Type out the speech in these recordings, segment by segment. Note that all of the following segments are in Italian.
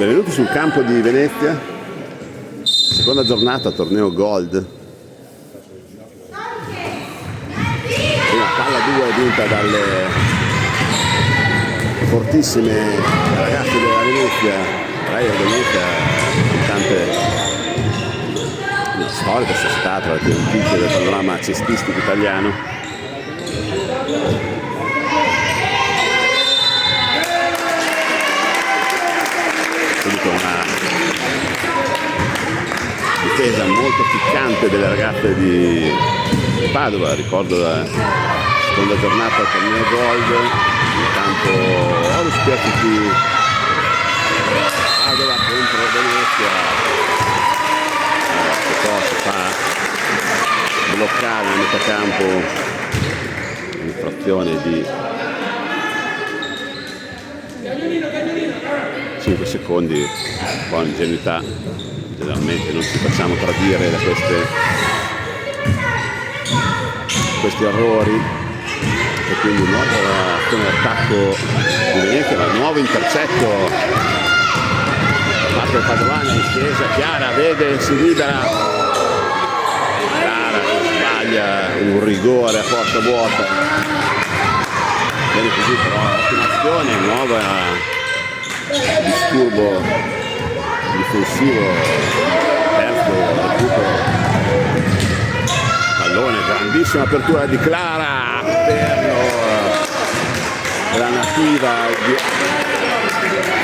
Benvenuti sul campo di Venezia, seconda giornata, torneo Gold. Prima palla 2 vinta dalle fortissime ragazze della Venezia. Lei è Venezia, tante una storica società tra le più antiche del panorama cestistico italiano. Una difesa molto piccante delle ragazze di Padova, ricordo la seconda giornata al torneo Gold, in campo Horus Piacichi Padova contro Venezia, che cosa fa bloccare nel metacampo un'infrazione di 5 secondi, un po' ingenuità, generalmente non ci facciamo tradire da questi errori, e quindi nuovo azione d'attacco di Venezia, ma nuovo intercetto da parte del Padovani, discesa, Chiara vede, si libera, Chiara sbaglia un rigore a porta vuota, bene così, però ottima azione, nuova disturbo difensivo, terzo recupero, pallone, grandissima apertura di Clara per la nativa di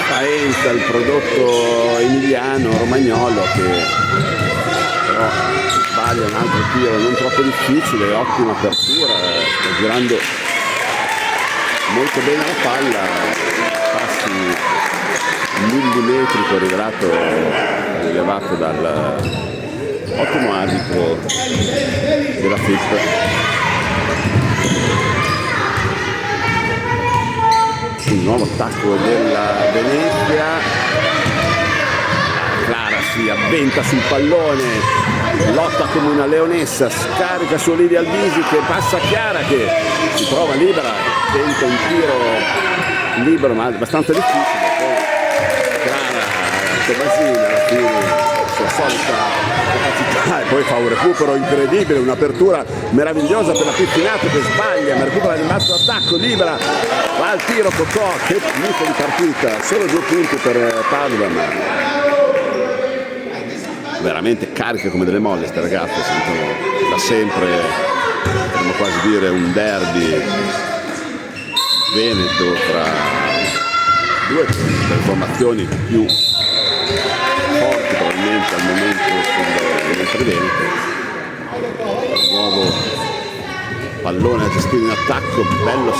Faenza, il prodotto emiliano romagnolo, che però sbaglia un altro tiro non troppo difficile, ottima apertura, sta girando molto bene la palla, passi millimetrico rilevato dal ottimo arbitro della FIP. Il nuovo attacco della Venezia, Clara si avventa sul pallone, lotta come una leonessa, scarica su Olivia Albisi che passa a Chiara che si trova libera, tenta un tiro libero ma abbastanza difficile. Basina alla fine, la sua solita capacità, e poi fa un recupero incredibile, un'apertura meravigliosa per la Pittinato che sbaglia, ma recupera il basso attacco, libera, va al tiro Cocò, che inizio di partita, solo 2 punti per Padova, ma veramente cariche come delle molle queste ragazze, sentono da sempre, potremmo quasi dire un derby veneto tra due delle formazioni più forti probabilmente al momento del Veneto. Nuovo pallone a gestire in attacco, bello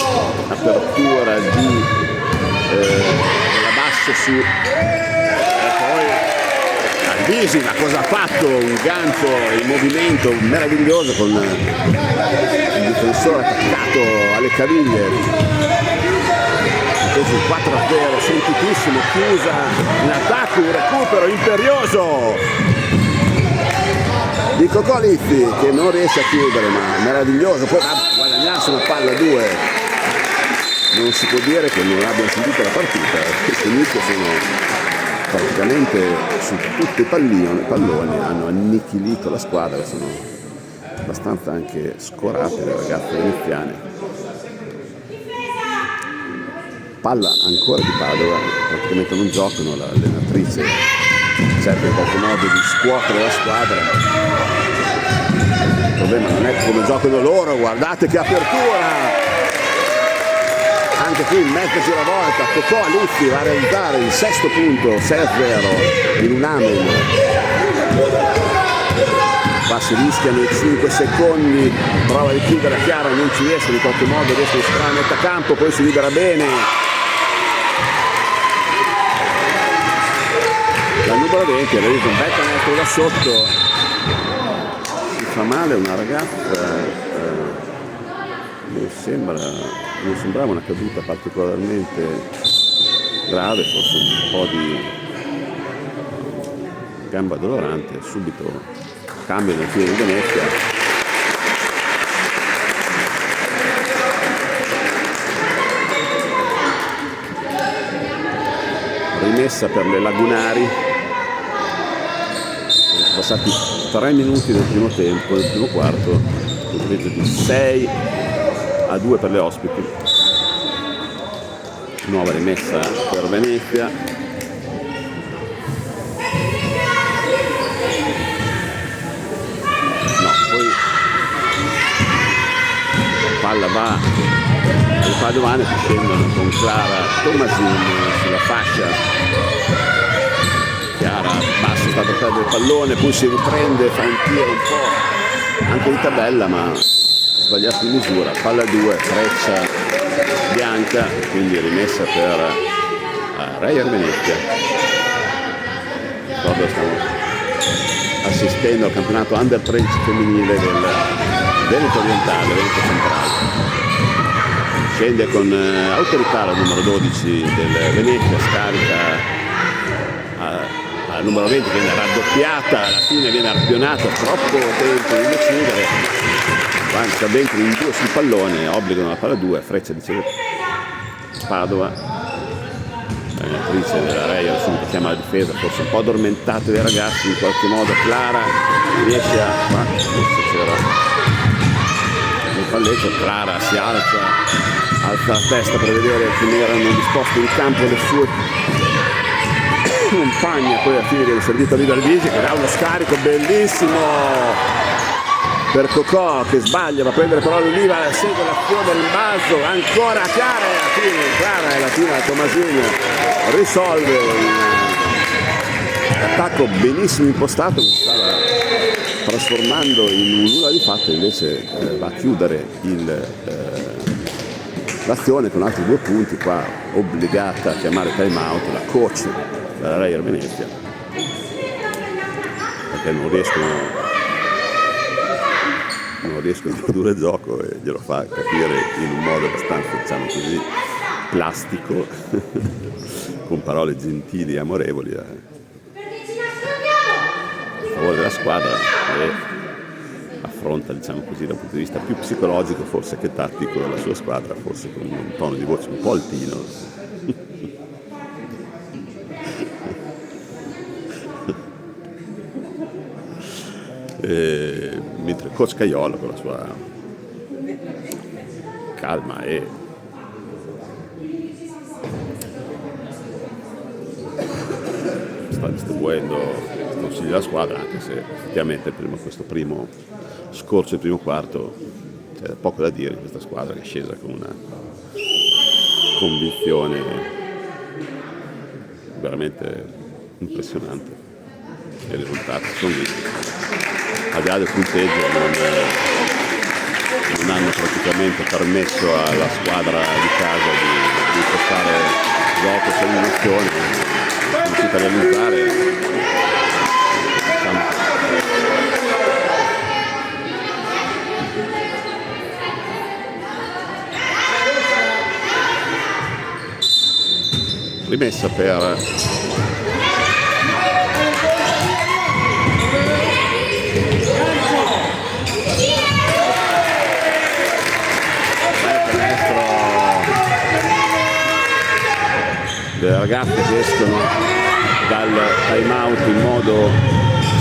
apertura di la bassa su, e poi Albisi, ma cosa ha fatto? Un gancio in movimento meraviglioso con il difensore attaccato alle caviglie. Il 4-0 sentitissimo, chiusa in attacco, un recupero imperioso di Cocò Lizzi che non riesce a chiudere, ma meraviglioso, poi a guadagnarsi una palla 2. Non si può dire che non abbia sentito la partita, questi inizio sono praticamente su tutti i palloni, hanno annichilito la squadra, sono abbastanza anche scorate le ragazze veneziane. Palla ancora di Padova, praticamente non giocano, l'allenatrice cerca in qualche modo di scuotere la squadra. Il problema non è come giocano loro, guardate che apertura! Anche qui in mezza giravolta, Cocò Luzzi va a realizzare il 6° punto, 6-0 in un amen. Qua si rischiano i 5 secondi, prova di chiudere a Chiara, non ci riesce, in qualche modo riesce a estrarre a metà campo, poi si libera bene. La numero 20 ha realizzato un bel canestro da sotto, si fa male una ragazza, non sembrava una caduta particolarmente grave, forse un po' di gamba dolorante, subito cambio nel tiro di Venezia. rimessa per le Lagunari. Sono passati 3 minuti nel primo tempo, nel primo quarto, con un di 6-2 per le ospiti. Nuova rimessa per Venezia. No, poi la palla va ai padovane che scendono con Clara Tomasin sulla fascia. Chiara basta, sta per perdere il pallone, poi si riprende, fa un tiro un po' anche di tabella, ma sbagliato di misura. Palla 2, Freccia bianca, quindi rimessa per Reyer Venezia. Ricordo, stiamo assistendo al campionato Under 13 femminile del Veneto Orientale, Veneto Centrale. Scende con autorità la numero 12 del Venezia, scarica al numero 20 che viene raddoppiata, alla fine viene arpionata, troppo tempo di decidere. Interventi in 2 sul pallone, obbligano la palla 2, Freccia dice Padova, l'allenatrice della Reyer subito chiama la difesa, forse un po' addormentate dei ragazzi in qualche modo. Clara riesce a... forse c'era il palletto, Clara si alza la testa per vedere come erano disposte in campo le sue compagne, poi alla fine viene servito a Vidalvisi che dà uno scarico bellissimo per Cocò che sbaglia, va a prendere però l'Oliva, segue l'azione del rimbalzo, ancora Chiara e alla fine Clara e la fine Tomasin risolve l'attacco benissimo impostato che stava trasformando in un nulla di fatto, invece va a chiudere l'azione con altri 2 punti, qua obbligata a chiamare time out la coach della Reyer Venezia perché non riescono a produrre gioco e glielo fa capire in un modo abbastanza, diciamo così, plastico con parole gentili e amorevoli a favore della squadra e affronta, diciamo così, dal punto di vista più psicologico forse che tattico la sua squadra, forse con un tono di voce un po' altino. Mentre coach Caiolo con la sua calma e sta distribuendo i consigli della squadra, anche se effettivamente questo primo scorcio del primo quarto c'è poco da dire in questa squadra che è scesa con una convinzione veramente impressionante e i risultati sono lì. Al di là del punteggio non hanno praticamente permesso alla squadra di casa di portare gioco per l'inazione, sono riusciti a realizzare, diciamo, rimessa per delle ragazze che escono dal time out in modo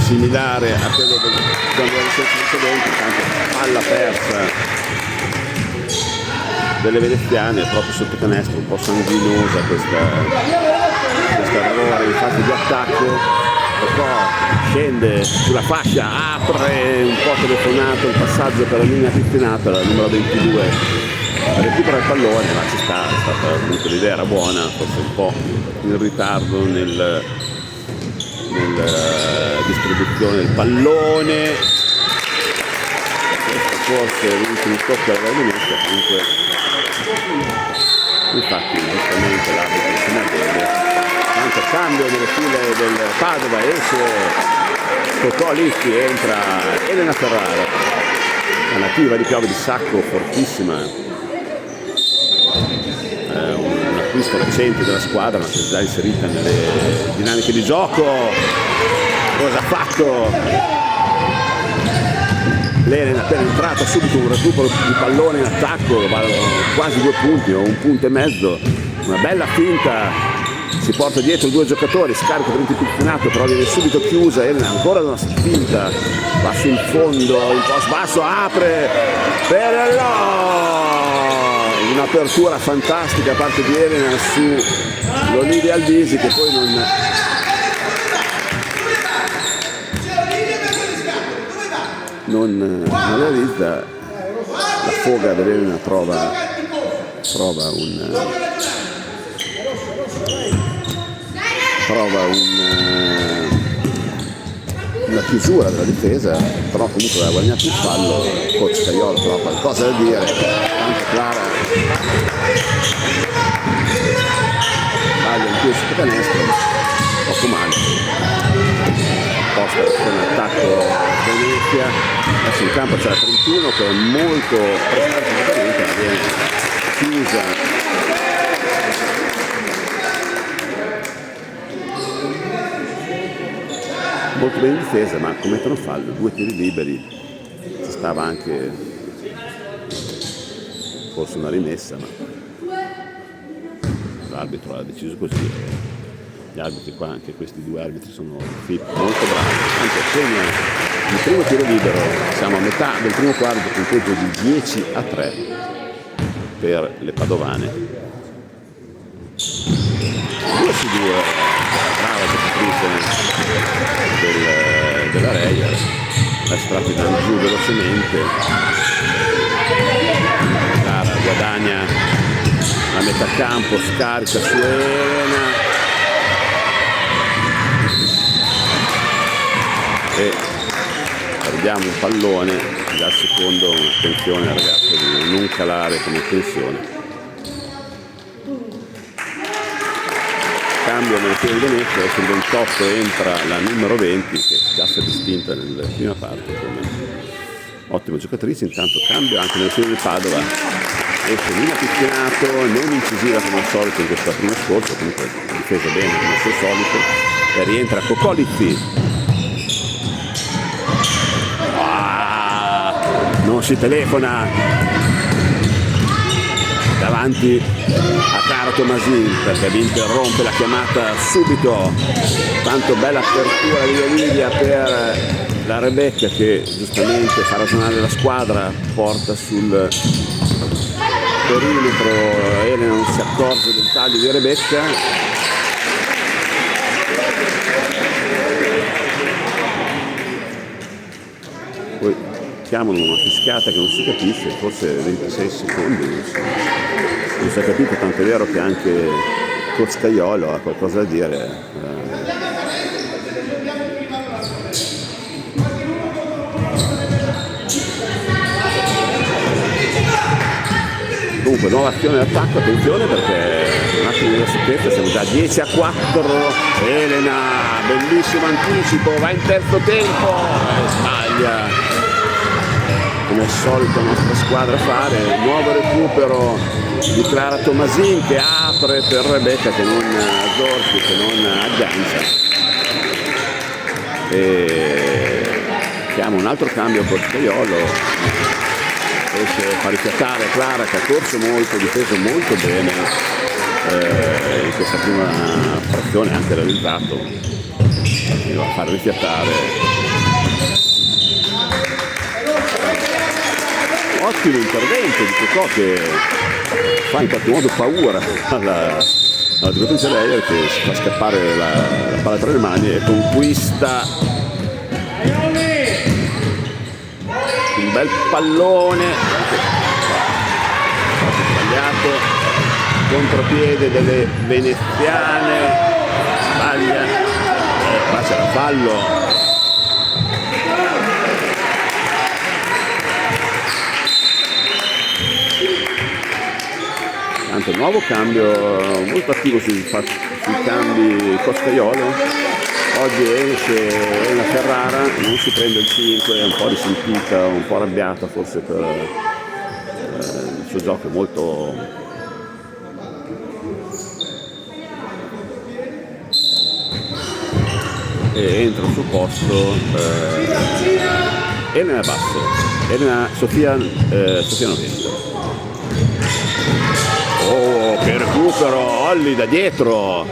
similare a quello del precedente, tanto palla persa delle veneziane proprio sotto canestro, un po' sanguinosa questa errore in fase di attacco. Poi scende sulla fascia, apre un po' telefonato il passaggio per la linea pittinata, la numero 22 recupera il pallone, ma ci sta, è stata comunque l'idea era buona, forse un po' in ritardo nel distribuzione del pallone. Questo forse è l'ultimo tocco della Venezia, comunque infatti giustamente l'arbitro se ne vede. Tanto cambio nelle file del Padova, esce Cocò Litti, entra Elena Ferrara, la nativa di Piave di Sacco, fortissima. Un acquisto recente della squadra, ma che è già inserita nelle dinamiche di gioco. Cosa ha fatto? L'Elena appena entrata, subito un recupero di pallone in attacco, quasi 2 punti o 1 punto e mezzo, una bella finta si porta dietro 2 giocatori, scarica per un tiro piccinato, però viene subito chiusa. Elena ancora da una spinta, va sul fondo, in post basso, apre per un'apertura fantastica da parte di Elena su l'Olivia Albisi, che poi non realizza. La foga dell'Elena trova una chiusura della difesa, però comunque aveva guadagnato il fallo. Coach Caiolo però ha qualcosa da dire, tanto Clara sbaglia in più sotto canestro, poco male, posta con l'attacco Venezia. Adesso in campo c'è la 31 che è molto prestante, ma viene chiusa molto bene in difesa, ma commettono fallo, 2 tiri liberi, ci stava anche forse una rimessa, ma l'arbitro ha deciso così. Gli arbitri qua, anche questi 2 arbitri sono molto bravi. Anche segna il primo tiro libero, siamo a metà del primo quarto con un punteggio di 10-3 per le padovane. 2-2, brava giocatrice della Reia, la strapitano giù velocemente. Clara guadagna a metà campo, scarica su Elena e perdiamo un pallone. Dal secondo, attenzione ragazzi di non calare come tensione. Cambio nel tiro di Venezia, adesso il 28 entra la numero 20 che già si è distinta nella prima parte come ottima giocatrice. Intanto cambio anche nel tiro di Padova, esce Nina Picchinato, non incisiva come al solito in questa prima scorsa, comunque difesa bene come al suo solito, e rientra Cocolizzi. Non si telefona davanti a Clara Tomasin perché vi interrompe la chiamata subito. Tanto bella apertura di Olivia per la Rebecca che giustamente fa ragionare la squadra, porta sul perimetro. Elena non si accorge del taglio di Rebecca. Poi chiamano una fischiata che non si capisce, forse 26 secondi, non si è capito, tanto è vero che anche Coach Caiolo ha qualcosa da dire. Comunque nuova azione d'attacco, attenzione perché un attimo di sicurezza, siamo già 10-4, Elena, bellissimo anticipo, va in terzo tempo e sbaglia. Come al solito la nostra squadra fare, nuovo recupero di Clara Tomasin che apre per Rebecca che non Zorzi, che non aggancia, e chiama un altro cambio con Caiolo, riesce a far rifiatare Clara che ha corso molto, difeso molto bene in questa prima frazione, anche realizzato, va a far rifiatare. Ottimo intervento di Cocò che fa in qualche modo paura alla giocatrice Leia che si fa scappare la palla tra le mani e conquista un bel pallone sbagliato, contropiede delle veneziane, sbaglia, qua c'era fallo. Tanto nuovo cambio, molto attivo sui cambi Costaiolo. Oggi esce Elena Ferrara, non si prende il 5, è un po' risentita, un po' arrabbiata forse per il suo gioco molto e entra al suo posto Elena Basso, Sofia Novento. Oh, che recupero, Olli da dietro,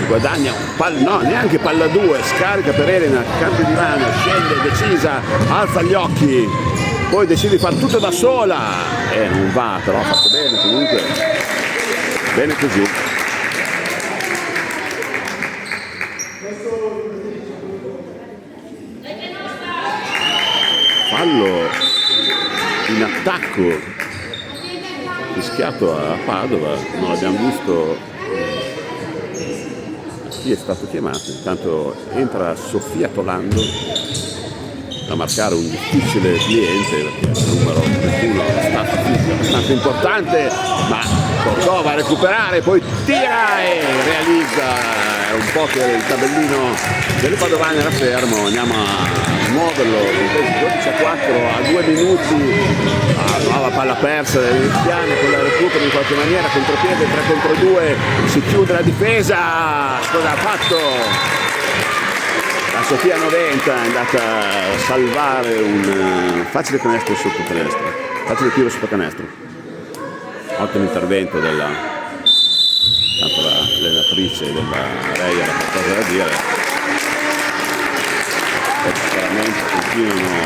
guadagna no, neanche palla 2, scarica per Elena, cambio di mano, scende decisa, alza gli occhi, poi decide di fare tutto da sola e non va, però ha fatto bene comunque, bene così. Fallo in attacco fischiato a Padova, non l'abbiamo visto chi è stato chiamato. Intanto entra Sofia Tolando a marcare un difficile cliente, perché il numero 31 è abbastanza importante, ma Cocò va a recuperare, poi tira e realizza. È un po' che il tabellino delle padovane era fermo, andiamo a muoverlo, 12-4 a 2 minuti, nuova palla persa delle veneziane, con la recupero in qualche maniera, contropiede, 3 contro 2, si chiude la difesa, cosa ha fatto? La Sofia 90 è andata a salvare un facile canestro sotto canestro, facile tiro sotto canestro, ottimo intervento della tanto l'allenatrice della Reia ha qualcosa da dire, veramente continuano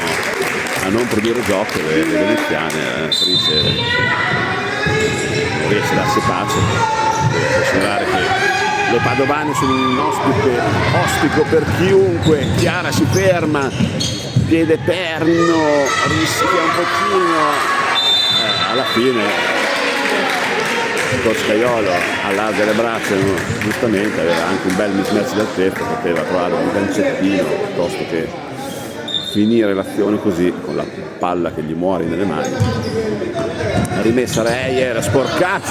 a non produrre gioco le veneziane, l'allenatrice non riesce a darsi pace, deve considerare che le padovane sono un ostico per chiunque. Chiara si ferma, piede perno, rischia un pochino, alla fine con Scaiolo allarga le braccia, giustamente aveva anche un bel mismatch del tempo, poteva trovare un gancettino piuttosto che finire l'azione così con la palla che gli muore nelle mani. La rimessa Reyer sporcata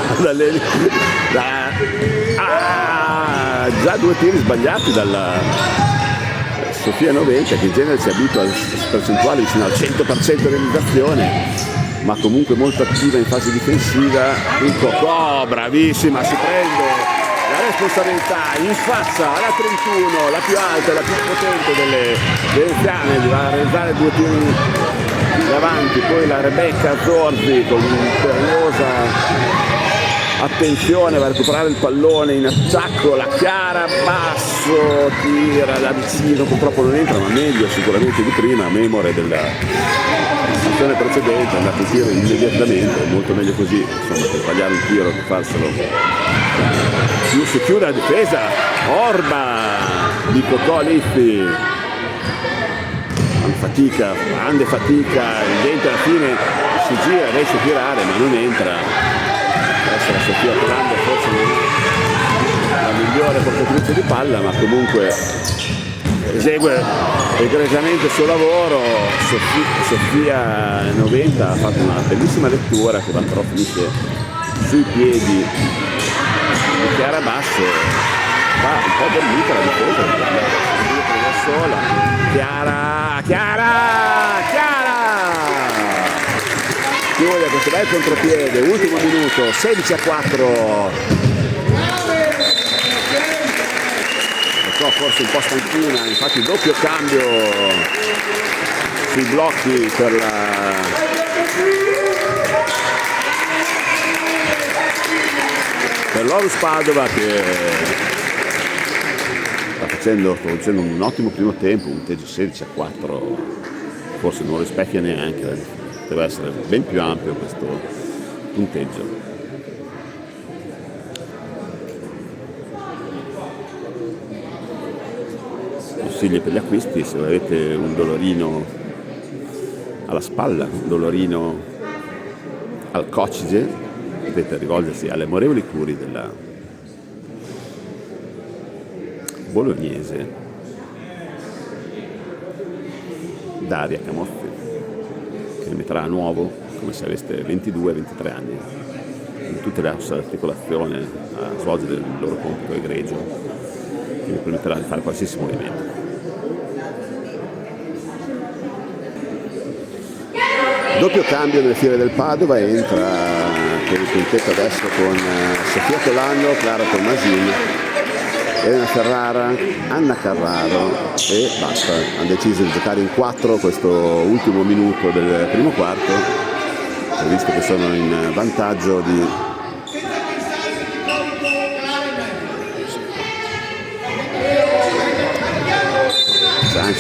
già 2 tiri sbagliati dalla Sofia 90, che in genere si abitua a percentuali vicino al 100% di realizzazione, ma comunque molto attiva in fase difensiva. Il Cocò, bravissima, si prende la responsabilità in faccia alla 31, la più alta e la più potente delle veneziane, di realizzare 2 tiri davanti. Poi la Rebecca Zorzi con un'imperiosa attenzione, va a recuperare il pallone in attacco, la Chiara basso, tira da vicino, purtroppo non entra, ma meglio sicuramente di prima, memore dell'azione precedente, è andato in tiro immediatamente, molto meglio così, insomma, per sbagliare un tiro che farselo. Più si chiude la difesa, Orba di Cocò Liffi, fatica, grande fatica, il dente alla fine si gira, riesce a tirare ma non entra. Adesso la Sofia Tolando forse non è la migliore portatrice di palla, ma comunque esegue egregiamente il suo lavoro. Sofia 90 ha fatto una bellissima lettura che però finisce sui piedi di Chiara Basso, va un po' dormita la difesa, da sola. Chiara! Chiude questo bel contropiede, ultimo minuto, 16-4. Forse un po' stanchina, infatti il doppio cambio sui blocchi per l'Orus Padova, che sta facendo un ottimo primo tempo, un punteggio 16-4, forse non rispecchia neanche. Deve essere ben più ampio questo punteggio. Consigli per gli acquisti: se avete un dolorino alla spalla, un dolorino al coccige, potete rivolgersi alle amorevoli cure della bolognese Daria Camozzi, che vi metterà a nuovo come se aveste 22-23 anni in tutte le ossa dell'articolazione a svolgere il loro compito egregio, che vi permetterà di fare qualsiasi movimento. Doppio cambio nelle file del Padova, entra per il quintetto adesso con Sofia Tolando, Clara Tommasin, Elena Ferrara, Anna Carraro e basta. Hanno deciso di giocare in 4 questo ultimo minuto del primo quarto, visto che sono in vantaggio di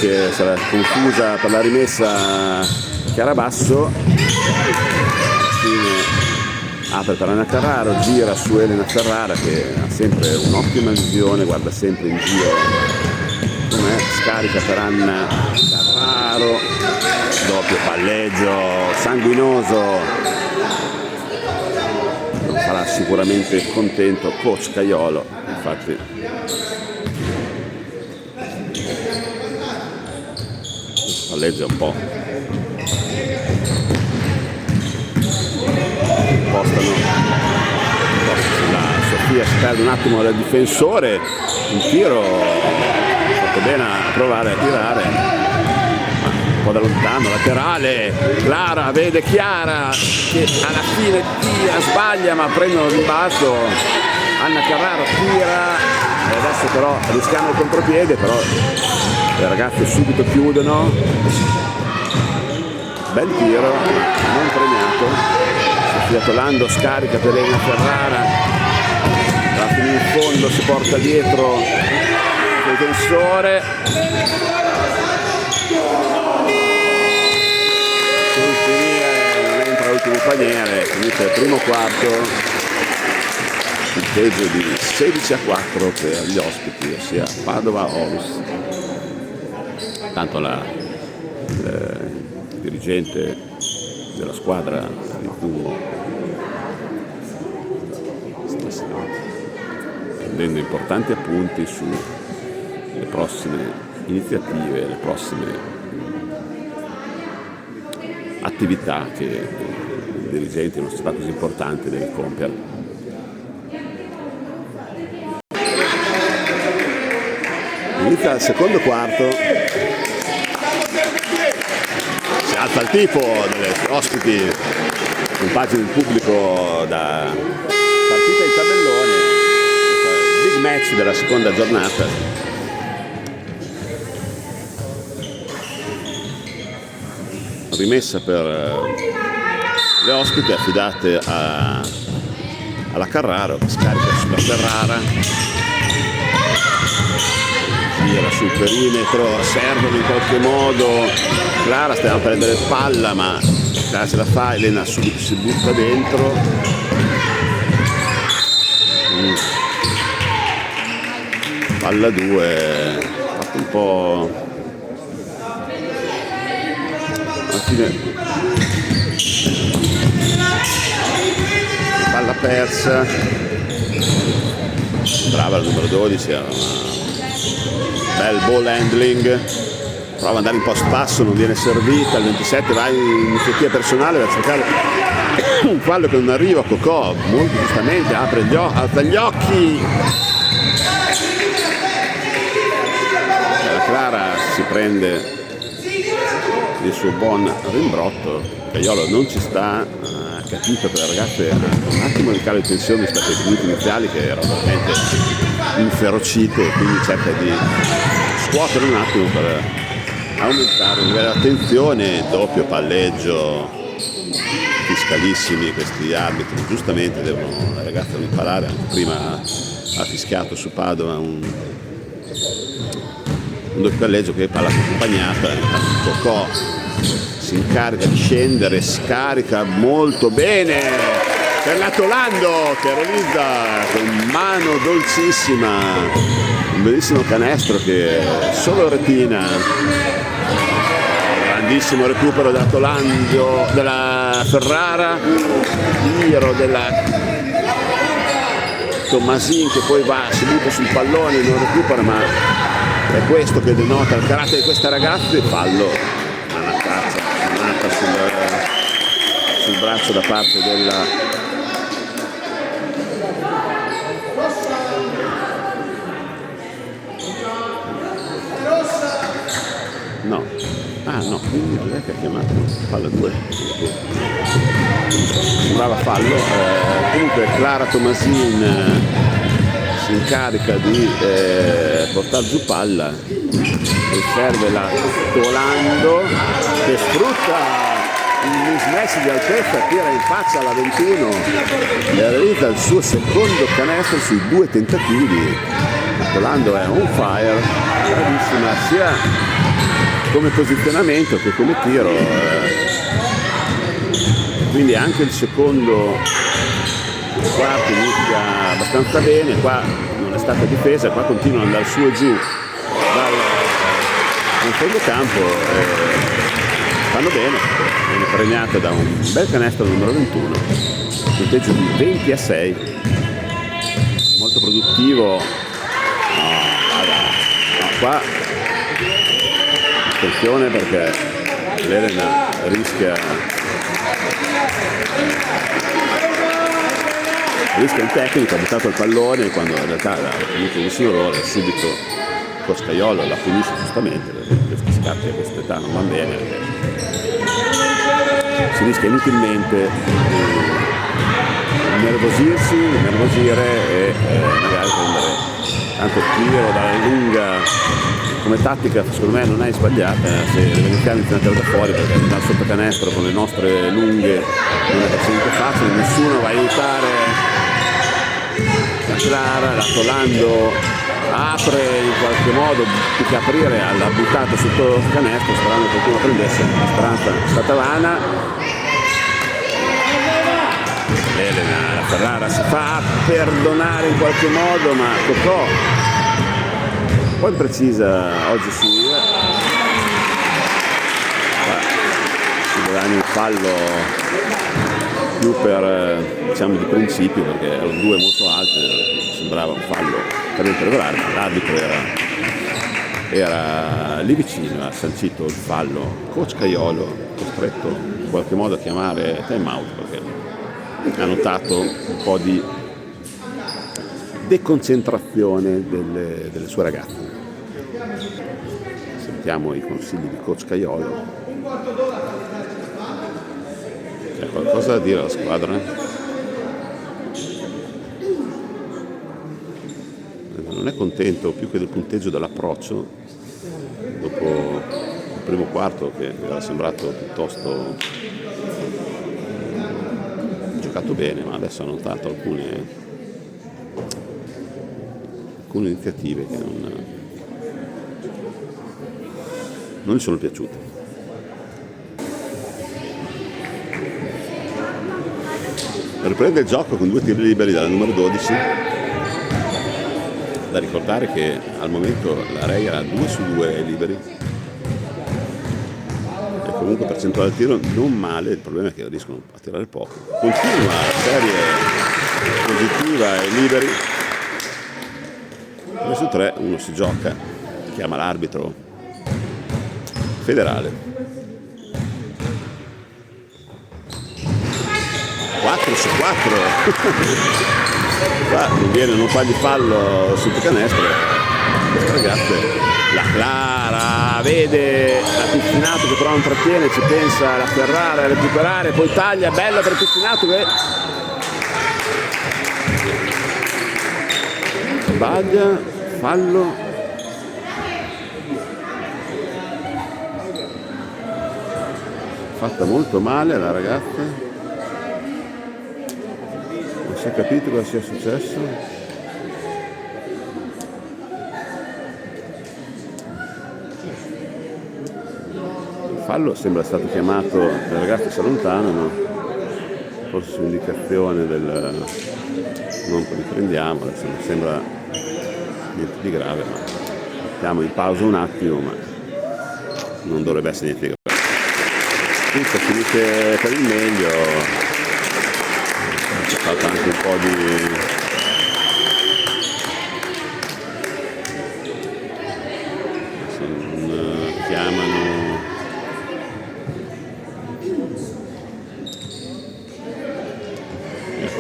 che sarà confusa per la rimessa Chiarabasso. Alla fine apre per Anna Carraro, gira su Elena Ferrara che ha sempre un'ottima visione, guarda sempre in giro com'è, scarica per Anna Carraro, doppio palleggio sanguinoso, non sarà sicuramente contento coach Caiolo, infatti palleggia un po', postano la Sofia, si perde un attimo dal difensore, un tiro fatto bene a provare a tirare, ma un po' da lontano, laterale, Clara vede Chiara che alla fine tira, sbaglia ma prendono il rimbalzo, Anna Carraro tira e adesso però rischiamo il contropiede, però le ragazze subito chiudono, bel tiro ma non premiato. Sofia Tolando scarica per Elena Ferrara, va fino in fondo, si porta dietro il difensore, sul finire non entra l'ultimo paniere, finisce il primo quarto, punteggio di 16-4 per gli ospiti, ossia Padova Ovus. Tanto la dirigente della squadra di cui sta prendendo importanti appunti sulle prossime iniziative, le prossime attività che il dirigente in una società così importante deve compiere. Inizia il secondo quarto, si alza il tifo delle ospiti, compagini del pubblico da partita di tabellone, big match della seconda giornata. Rimessa per le ospiti affidate alla Carraro, che scarica sulla Ferrara, gira sul perimetro, servono in qualche modo, Clara stiamo a prendere palla ma Clara se la fa, Elena subito si butta dentro, palla 2, fatto un po' alla fine, palla persa, brava il numero 12, bel ball handling, prova ad andare un po' a spasso, non viene servita, il 27 va in iniziativa personale per cercare un fallo che non arriva, Cocò molto giustamente alza gli occhi, la Clara si prende il suo buon rimbrotto, Caiolo non ci sta, ha capito che le ragazze hanno un attimo di calo di tensione rispetto ai minuti iniziali che erano veramente inferocite, e quindi cerca di scuotere un attimo per aumentare il livello di attenzione, doppio palleggio, fiscalissimi questi arbitri, giustamente le ragazze devono imparare, anche prima ha fischiato su Padova un doppio palleggio che palla accompagnata, Cocò si incarica di scendere, scarica molto bene per la Tolando che realizza con mano dolcissima un bellissimo canestro che solo retina, grandissimo recupero da Tolando, della Ferrara, tiro della Tommasin che poi va, si butta sul pallone, non recupera, ma è questo che denota il carattere di queste ragazze, fallo, una caccia sul braccio da parte della quindi non è che ha chiamato fallo 2, sembrava fallo, comunque Clara Tommasin si incarica di portare giù palla e serve la Tolando che sfrutta il mismatch di altezza, tira in faccia alla 21 e realizza il suo secondo canestro sui 2 tentativi. Tolando è on fire, bravissima sia come posizionamento che come tiro, quindi anche il secondo quarto inizia abbastanza bene, qua non è stata difesa, qua continuano ad andare su e giù nel fondo campo, fanno bene, viene premiata da un bel canestro numero 21, punteggio di 20-6, molto produttivo. Qua attenzione perché l'Elena rischia in tecnica, ha buttato il pallone quando in realtà ha avuto nessun errore, subito Coscaiolo la punisce giustamente, perché questi scatti a questa età non vanno bene, perché si rischia inutilmente di nervosire e magari prendere tanto il tiro dalla lunga come tattica, secondo me non è sbagliata, se le veneziane iniziano a tirare da fuori, perché dal sottocanestro con le nostre lunghe non è facilmente facile, nessuno va a aiutare la Clara, la Tolando apre in qualche modo, più che aprire alla buttata sotto il canestro sperando che qualcuno prendesse, la speranza è stata vana. Elena, la Ferrara si fa perdonare in qualche modo, ma Cocò un po' imprecisa oggi si guadagna un fallo più per diciamo di principio, perché erano due molto alte, sembrava un fallo per regolare, ma l'arbitro era lì vicino, ha sancito il fallo. Coach Caiolo costretto in qualche modo a chiamare time out perché ha notato un po' di deconcentrazione delle sue ragazze. Sentiamo i consigli di Coach Caiolo. C'è qualcosa da dire alla squadra? Non è contento più che del punteggio dell'approccio dopo il primo quarto, che era sembrato piuttosto giocato bene, ma adesso ha notato alcune iniziative che non gli sono piaciute. Riprende il gioco con 2 tiri liberi dalla numero 12. Da ricordare che al momento la Rei ha 2 su 2 liberi e comunque percentuale del tiro non male, il problema è che riescono a tirare poco. Continua la serie positiva e liberi. 3 su 3, uno si gioca, chiama l'arbitro federale. 4 su 4. Qua non fa di fallo sul canestro. Queste ragazze, la Clara vede la Piccinato che però non trattiene, ci pensa la Ferrara a recuperare, poi taglia, bella per Piccinato che sbaglia, fallo. Fatta molto male la ragazza, non si è capito cosa sia successo. Il fallo sembra stato chiamato, le ragazze si allontanano, forse su indicazione del non riprendiamo, adesso non sembra niente di grave, ma mettiamo in pausa un attimo, ma non dovrebbe essere niente di grave. Tutto finisce per il meglio, c'è stato anche un po' di non chiamano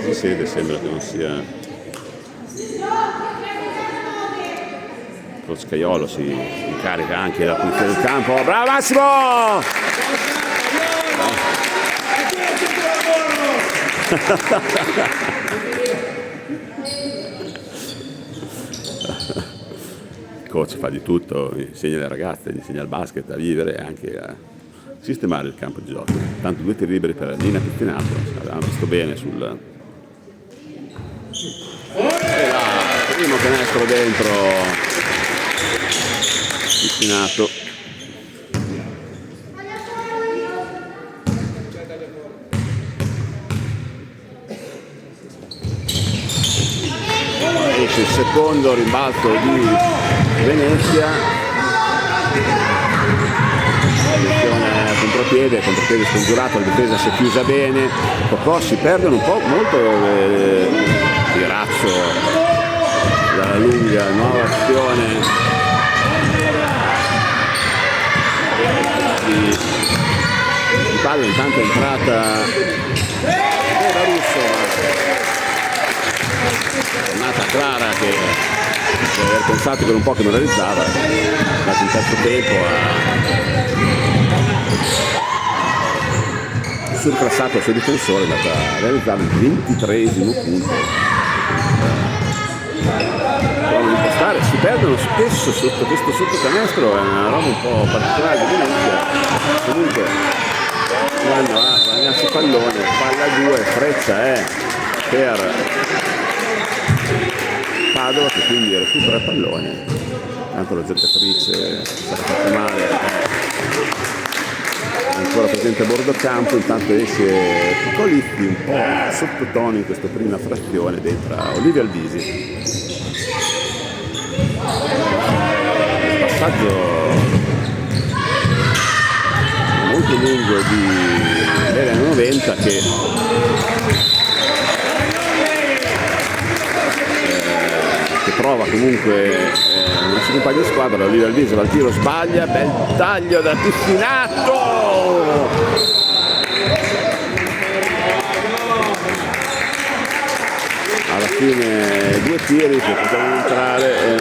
di sede, sembra che non sia Coach Caiolo, si incarica anche della pulizia del campo. Bravo Massimo! Il coach fa di tutto, insegna alle ragazze, gli insegna il basket, a vivere e anche a sistemare il campo di gioco. Tanto 2 tiri liberi per Nina Piccinato, avevamo visto bene sul primo canestro dentro Piccinato. secondo rimbalzo di Venezia, contropiede scongiurato, la difesa si è chiusa bene, si perdono un po' molto Tirazzo dalla lunga, nuova azione di palla, intanto è entrata da Russo, ma è nata Clara che deve aver pensato per un po' che non realizzava, è dato in terzo tempo ha surclassato il suo difensore, è andata a realizzare il 23esimo punto. Provano a impostare, si perdono spesso sotto questo sottocanestro, è una roba un po' particolare di Venezia. Comunque vanno a guadagnarsi pallone, palla 2, Freccia per Padova che quindi recupera il pallone, tanto la giocatrice sarà fatta male, è ancora presente a bordo campo, intanto esce Piccolitti un po' sottotono in questa prima frazione, dentro Olivia Albisi. Passaggio molto lungo di Elena 90 che prova comunque una sua compagna di squadra, Olivia Albisi va al tiro, sbaglia, bel taglio da Piffinato, alla fine 2 tiri che potevano entrare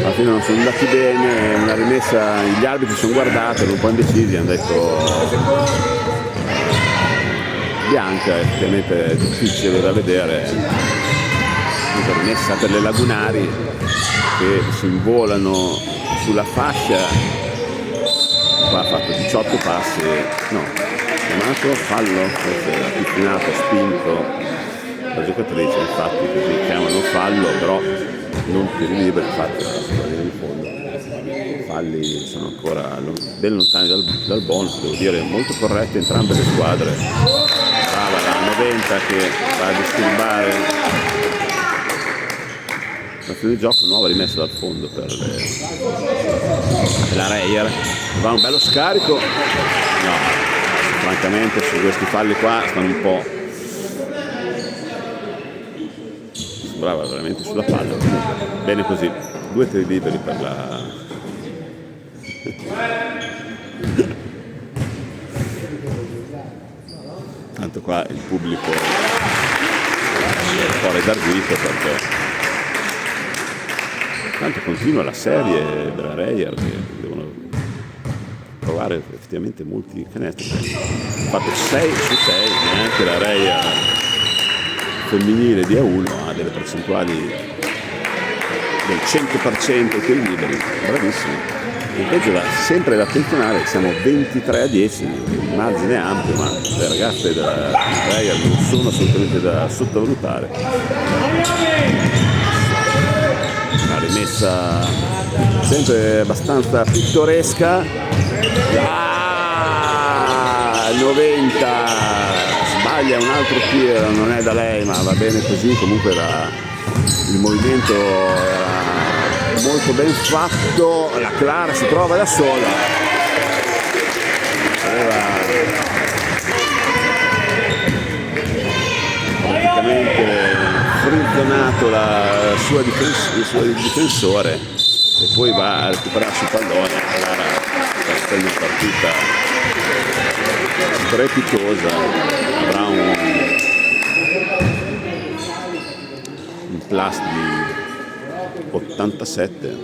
alla fine non sono andati bene, una rimessa, gli arbitri sono guardati, erano un po' indecisi, hanno detto bianca, effettivamente è difficile da vedere. Rimessa per le Lagunari che si involano sulla fascia, qua ha fatto 18 passi, no, chiamato fallo, forse ha Piffinato, spinto la giocatrice, infatti così chiamano fallo, però non tiri liberi, infatti la squadra di fondo, i falli sono ancora ben lontani dal bonus, devo dire molto corrette entrambe le squadre, brava la 90 che va a disturbare la fine di gioco, nuova rimessa dal fondo per la Reyer, va un bello scarico, no, francamente su questi falli qua stanno un po', brava veramente sulla palla, bene così, 2 tiri liberi per la tanto qua il pubblico è un po' redarguito perché tanto continua la serie della Reyer che devono provare effettivamente molti canestri, ha fatto 6 su 6, neanche la Reyer femminile di A1 ha delle percentuali del 100% tiri liberi, bravissimo. Invece sempre da attenzionare, siamo 23-10, il margine è ampio, ma le ragazze della Reyer non sono assolutamente da sottovalutare. Una rimessa sempre abbastanza pittoresca, 90 sbaglia un altro tiro, non è da lei ma va bene così, comunque il movimento era molto ben fatto, la Clara si trova da sola, aveva praticamente frizzonato il suo difensore e poi va a recuperarsi il pallone. Clara questa è una partita strepitosa, avrà un plus di 87.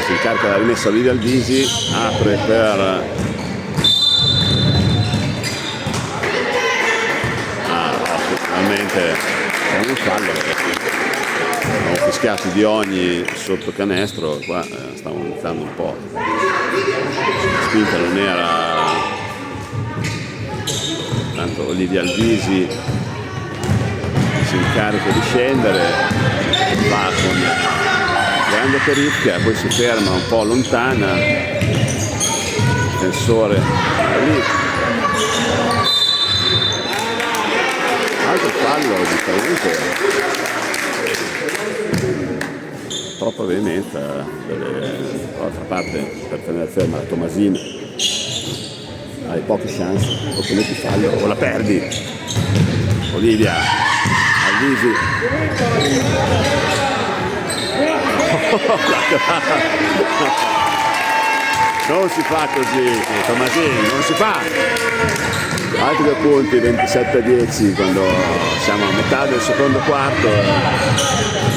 Si incarica la rimessa Olivia Albisi, apre per finalmente è un fallo perché abbiamo fischiati di ogni sotto canestro, qua stavamo iniziando un po', la spinta non era tanto. Olivia Albisi si incarica di scendere, va con grande perizia, poi si ferma un po' lontana, il difensore lì fallo giustamente, troppa veemenza dall'altra parte per tenere ferma la Tomasin, hai poche chance, o commetti fallo o la perdi. Olivia Alvisi non si fa così, Tomasin, non si fa. Altri 2 punti, 27-10 quando siamo a metà del secondo quarto,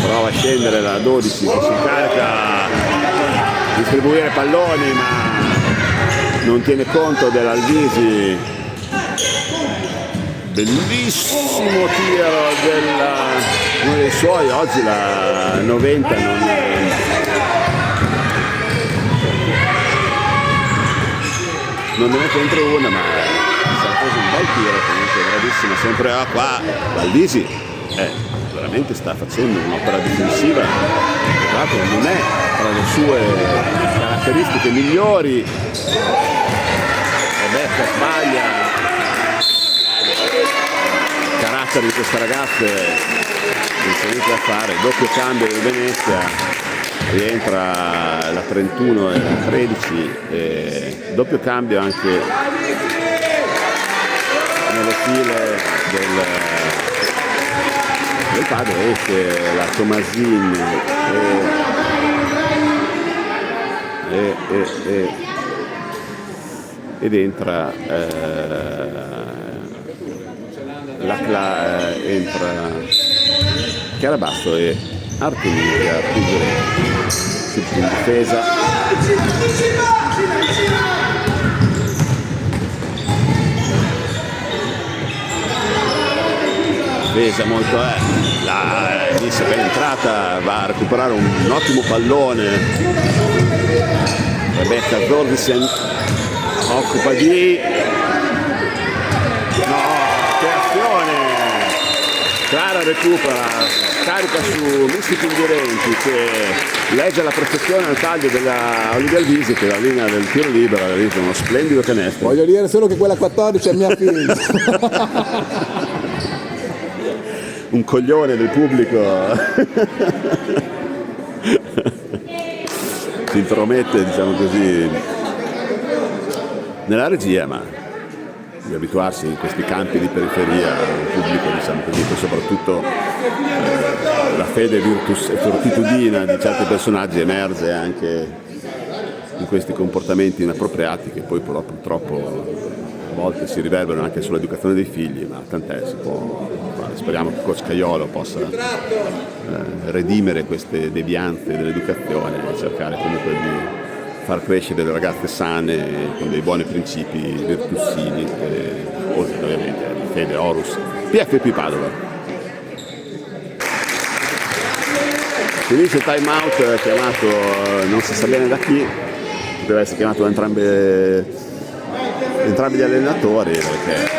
prova a scendere la 12 che si incarica a distribuire palloni ma non tiene conto dell'Alvisi. Bellissimo tiro uno dei suoi, oggi la 90 non ne mette dentro una, ma si è preso un bel tiro, comunque bravissima, sempre qua. L'Alvisi veramente sta facendo un'opera difensiva, tra l'altro non è tra le sue caratteristiche migliori. Rebecca sbaglia, carattere di queste ragazze non c'è niente da fare. Doppio cambio del Venezia, rientra la 31 e la 13, e doppio cambio anche nelle file del padre, esce la Tomasin ed entra entra Chiara Basso e Artemisia Puggeretti in difesa. Difesa molto la Lissa ben entrata, va a recuperare un ottimo pallone. Rebecca Zordisen occupa di che azione! Clara recupera, carica su Missi Pingherenti che legge alla perfezione il taglio della Olivia Alvisi, che la linea del tiro libero ha realizzato uno splendido canestro. Voglio dire solo che quella 14 è mia figlia. Un coglione del pubblico si intromette, diciamo così, nella regia, ma di abituarsi in questi campi di periferia, un pubblico, diciamo così, poi soprattutto la fede virtus e fortitudina di certi personaggi emerge anche in questi comportamenti inappropriati che poi però purtroppo a volte si riverberano anche sull'educazione dei figli, ma tant'è, si può, speriamo che Coach Caiolo possa redimere queste devianze dell'educazione e cercare comunque di far crescere delle ragazze sane con dei buoni principi virtussini, oltre ovviamente a fede Horus. PFP Padova. Finisce il time out chiamato non si sa bene da chi, deve essere chiamato da entrambi gli allenatori, perché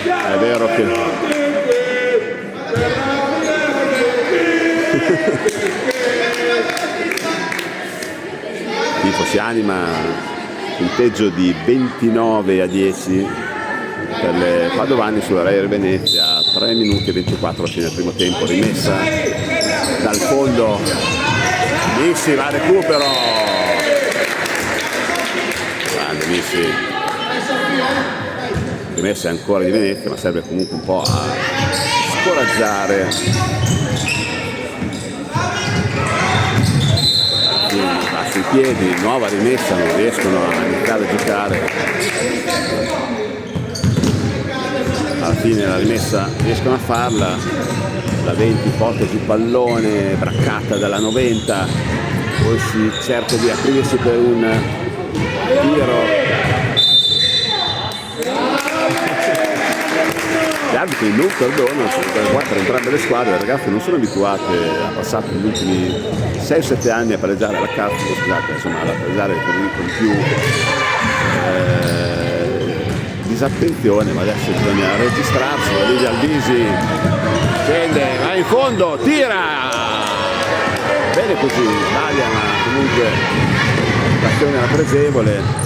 è vero che tipo si anima punteggio di 29-10 per le padovani sulla Real Venezia, 3 minuti e 24 alla fine del primo tempo. Rimessa dal fondo, Missi va a recupero, grande Missi, rimessa ancora di Venezia, ma serve comunque un po' a scoraggiare. Va sui piedi, nuova rimessa, non riescono a iniziare a giocare. Alla fine la rimessa riescono a farla, la 20 porta giù pallone, braccata dalla 90, poi si cerca di aprirsi per un tiro. Gli arbitri non perdonano per entrambe le squadre, le ragazze non sono abituate, ha passato gli ultimi 6-7 anni a pareggiare alla calcio, scusate, insomma a pareggiare con più disattenzione, ma adesso bisogna registrarsi. Olivia Alvisi scende, va in fondo, tira! Bene così, sbaglia, ma comunque l'azione era pregevole.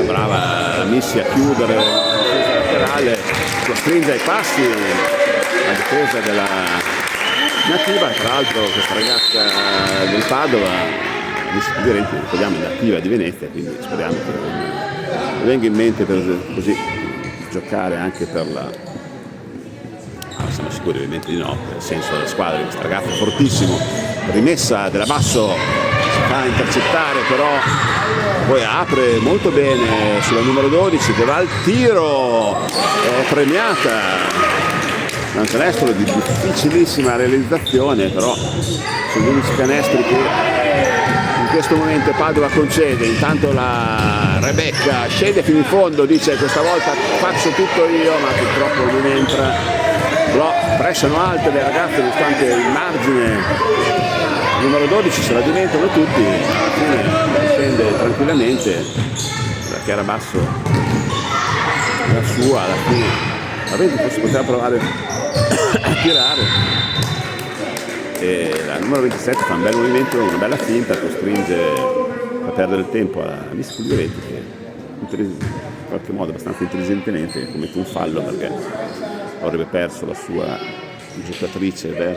Brava la Missi a chiudere la difesa laterale, costringe ai passi la difesa della Nativa. Tra l'altro questa ragazza del Padova, Missi Figueiredo, ricordiamo, è nativa di Venezia, quindi speriamo che non venga in mente per così giocare anche per la... Siamo sicuri ovviamente di no, per il senso della squadra di questa ragazza, fortissimo, rimessa della Basso, si fa intercettare però poi apre molto bene sulla numero 12 che va al tiro, è premiata da un canestro di difficilissima realizzazione, però sono gli unici canestri che in questo momento Padova concede. Intanto la Rebecca scende fino in fondo, dice questa volta faccio tutto io, ma purtroppo non entra. Però pressano alte le ragazze nonostante il margine. Numero 12 se la diventano tutti, alla fine scende tranquillamente, la Chiara Basso la sua, alla fine la 20 forse poteva provare a tirare e la numero 27 fa un bel movimento, una bella finta, costringe a perdere il tempo a Miss Figueiredo che in qualche modo abbastanza intelligentemente commette un fallo perché avrebbe perso la sua giocatrice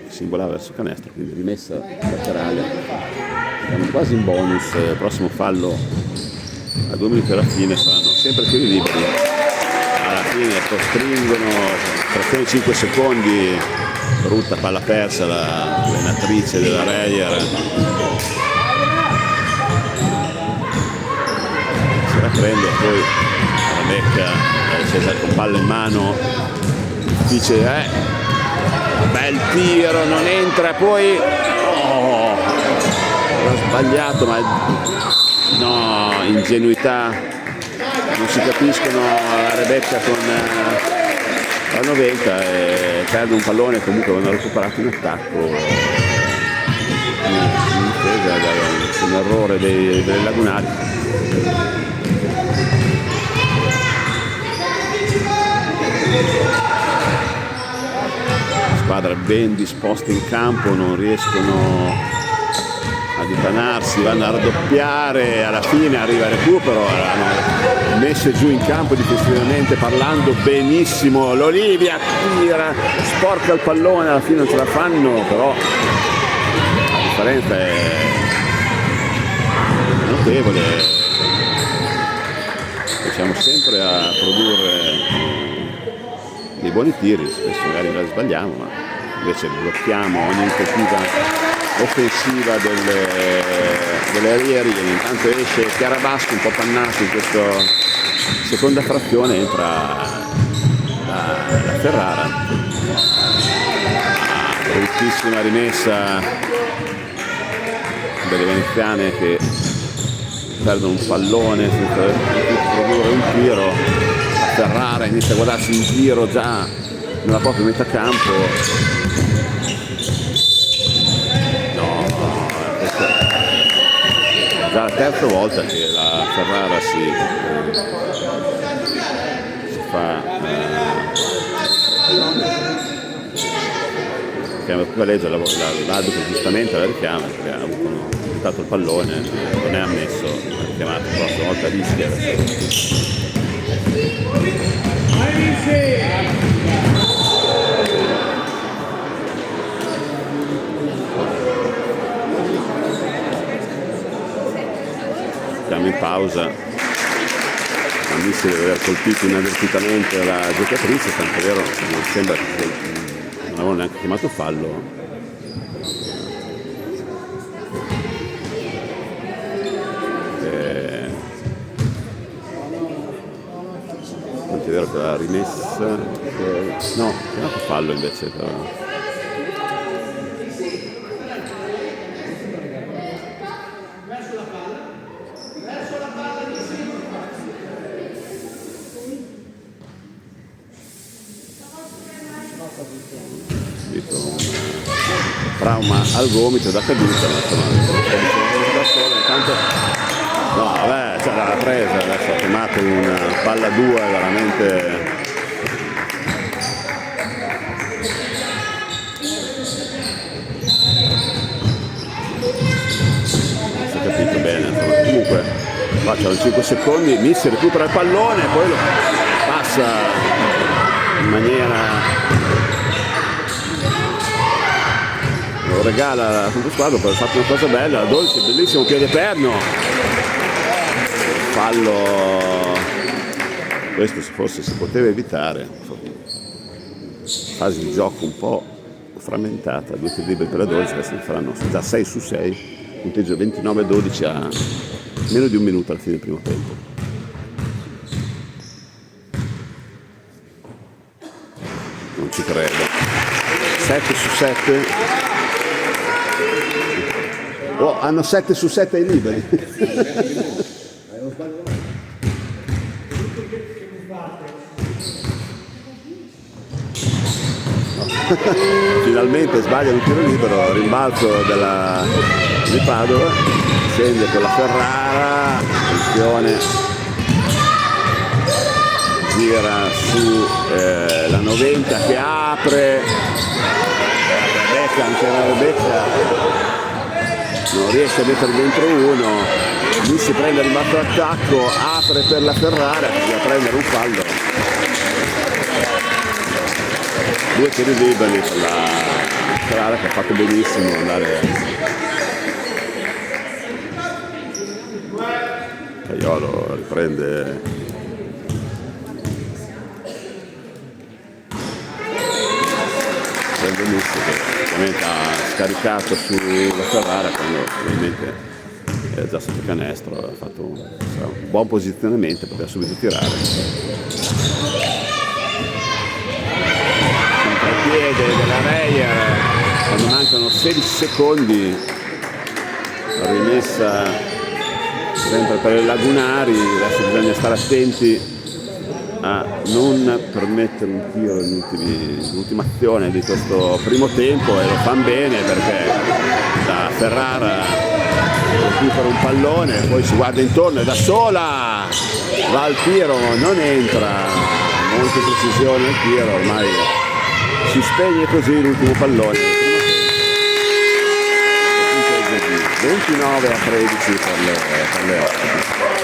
singolare verso canestro, quindi rimessa laterale. Siamo quasi in bonus, prossimo fallo a 2 minuti alla fine saranno sempre più liberi. Alla fine costringono, frazione 5 secondi, brutta palla persa l'allenatrice della Reyer. Se la prende poi la becca Cesar con palla in mano, difficile, bel tiro, non entra, poi l'ha sbagliato, ma no, ingenuità, non si capiscono la Rebecca con la 90 e perde un pallone, comunque vanno recuperato in attacco in difesa, un errore dei lagunari. Squadra ben disposta in campo, non riescono a dipanarsi, vanno a raddoppiare, alla fine arriva il recupero, hanno messo giù in campo difensivamente parlando benissimo, l'Olivia tira, sporca il pallone, alla fine non ce la fanno, però la differenza è notevole, riusciamo sempre a produrre dei buoni tiri, spesso magari la sbagliamo, ma invece blocchiamo ogni iniziativa offensiva delle Arieri. Intanto esce Chiara Basco un po' pannato in questa seconda frazione, entra la Ferrara, bruttissima rimessa delle veneziane che perdono un pallone senza produrre un tiro. Ferrara inizia a guardarsi in giro già nella propria metà campo. No, questa è già la terza volta che la Ferrara si fa chiama più legge l'arbitro giustamente la richiama perché ha buttato il pallone, non è ammesso, ha chiamato la prossima volta rischia. Siamo in pausa, Amissi deve aver colpito inavvertitamente la giocatrice, tanto vero non sembra che non avevano neanche chiamato fallo. È vero che l'ha rimessa, no, chiamato fallo invece però. Trauma al gomito da caduta, ma insomma da solo, intanto no, vabbè, cioè l'ha presa, adesso ha chiamato una palla 2 veramente non si è capito bene, insomma. Comunque Qua c'erano 5 secondi, Missi recupera il pallone, poi lo passa in maniera, lo regala al controsquadra, poi ha fatto una cosa bella, Dolci, bellissimo piede perno, fallo, questo forse si poteva evitare, fase di gioco un po' frammentata, 2 tiri liberi per la Dolci, adesso ne faranno già 6 su 6, punteggio 29-12 a meno di un minuto alla fine del primo tempo. Non ci credo. 7 su 7. Oh, hanno 7 su 7 ai liberi. Finalmente sbaglia un tiro libero, rimbalzo di Padova, scende con la Ferrara, attenzione, gira su la 90 che apre, Rebecca, anche la Rebecca non riesce a mettere dentro uno, lui si prende il rimbalzo d'attacco, apre per la Ferrara che va a prendere un fallo. 2 tiri liberi per la Ferrara che ha fatto benissimo andare. Caiolo riprende benissimo, ovviamente ha scaricato sulla Ferrara quando ovviamente è già sotto canestro, ha fatto un buon posizionamento, poteva subito tirare. Piede della Reyer quando mancano 16 secondi, rimessa sempre per i lagunari, adesso bisogna stare attenti a non permettere un tiro nell'ultima azione di questo primo tempo, e lo fanno bene perché la Ferrara recupera un pallone, poi si guarda intorno e da sola va al tiro, non entra, molta precisione al tiro, ormai si spegne così l'ultimo pallone. 29-13 per le ospiti.